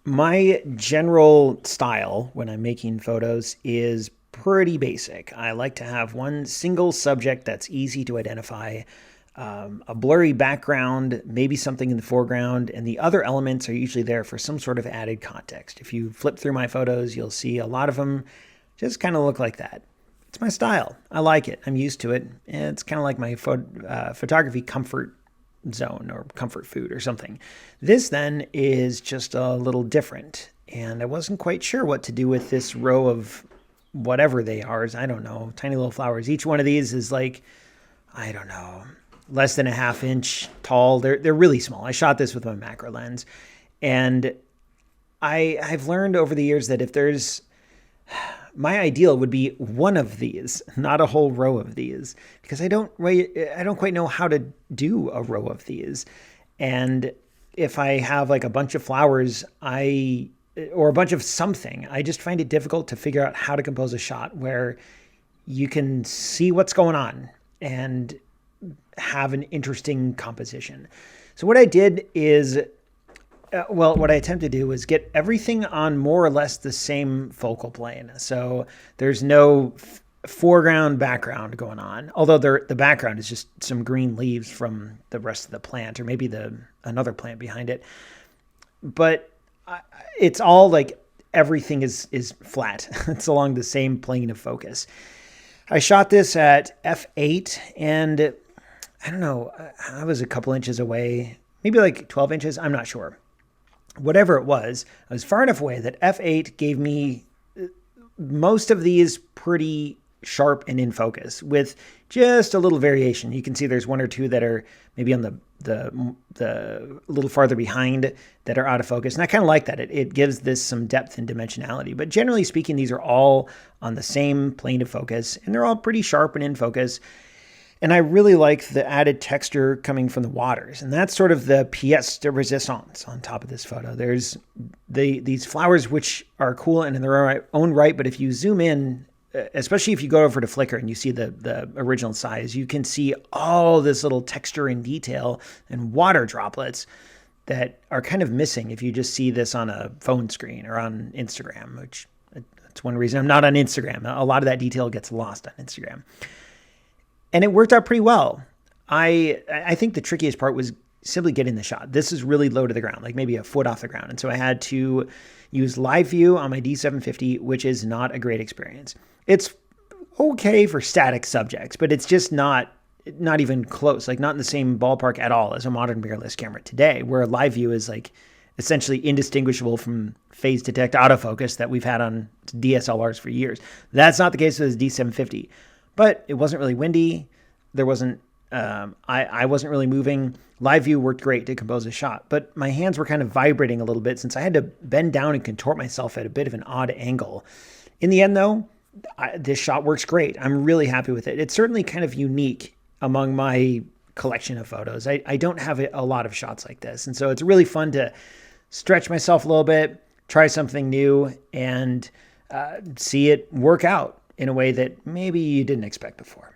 My general style when I'm making photos is pretty basic. I like to have one single subject that's easy to identify, a blurry background, maybe something in the foreground, and the other elements are usually there for some sort of added context. If you flip through my photos, you'll see a lot of them just kind of look like that. It's my style. I like it. I'm used to it. It's kind of like my photography comfort zone or comfort food or something. This then is just a little different. And I wasn't quite sure what to do with this row of whatever they are. I don't know, tiny little flowers. Each one of these is like, I don't know, less than a half inch tall. They're really small. I shot this with my macro lens. And I've learned over the years that if there's my ideal would be one of these, not a whole row of these, because I don't quite know how to do a row of these. And if I have like a bunch of flowers, or a bunch of something, I just find it difficult to figure out how to compose a shot where you can see what's going on and have an interesting composition. So what I did is what I attempted to do was get everything on more or less the same focal plane. So there's no foreground background going on, although the background is just some green leaves from the rest of the plant, or maybe another plant behind it. But it's all like everything is flat. It's along the same plane of focus. I shot this at f8, and I don't know, I was a couple inches away, maybe like 12 inches. I'm not sure. Whatever it was, I was far enough away that f8 gave me most of these pretty sharp and in focus, with just a little variation. You can see there's one or two that are maybe on the little farther behind that are out of focus. And I kind of like that. It gives this some depth and dimensionality. But generally speaking, these are all on the same plane of focus, and they're all pretty sharp and in focus. And I really like the added texture coming from the waters. And that's sort of the pièce de résistance on top of this photo. There's these flowers, which are cool and in their own right. But if you zoom in, especially if you go over to Flickr and you see the original size, you can see all this little texture and detail and water droplets that are kind of missing if you just see this on a phone screen or on Instagram, which that's one reason I'm not on Instagram. A lot of that detail gets lost on Instagram. And it worked out pretty well. I think the trickiest part was simply getting the shot. This is really low to the ground, like maybe a foot off the ground. And so I had to use live view on my D750, which is not a great experience. It's okay for static subjects, but it's just not even close, like not in the same ballpark at all as a modern mirrorless camera today, where live view is like essentially indistinguishable from phase detect autofocus that we've had on DSLRs for years. That's not the case with this D750. But it wasn't really windy. There wasn't, I wasn't really moving. Live view worked great to compose a shot, but my hands were kind of vibrating a little bit since I had to bend down and contort myself at a bit of an odd angle. In the end though, this shot works great. I'm really happy with it. It's certainly kind of unique among my collection of photos. I don't have a lot of shots like this. And so it's really fun to stretch myself a little bit, try something new, and see it work out in a way that maybe you didn't expect before.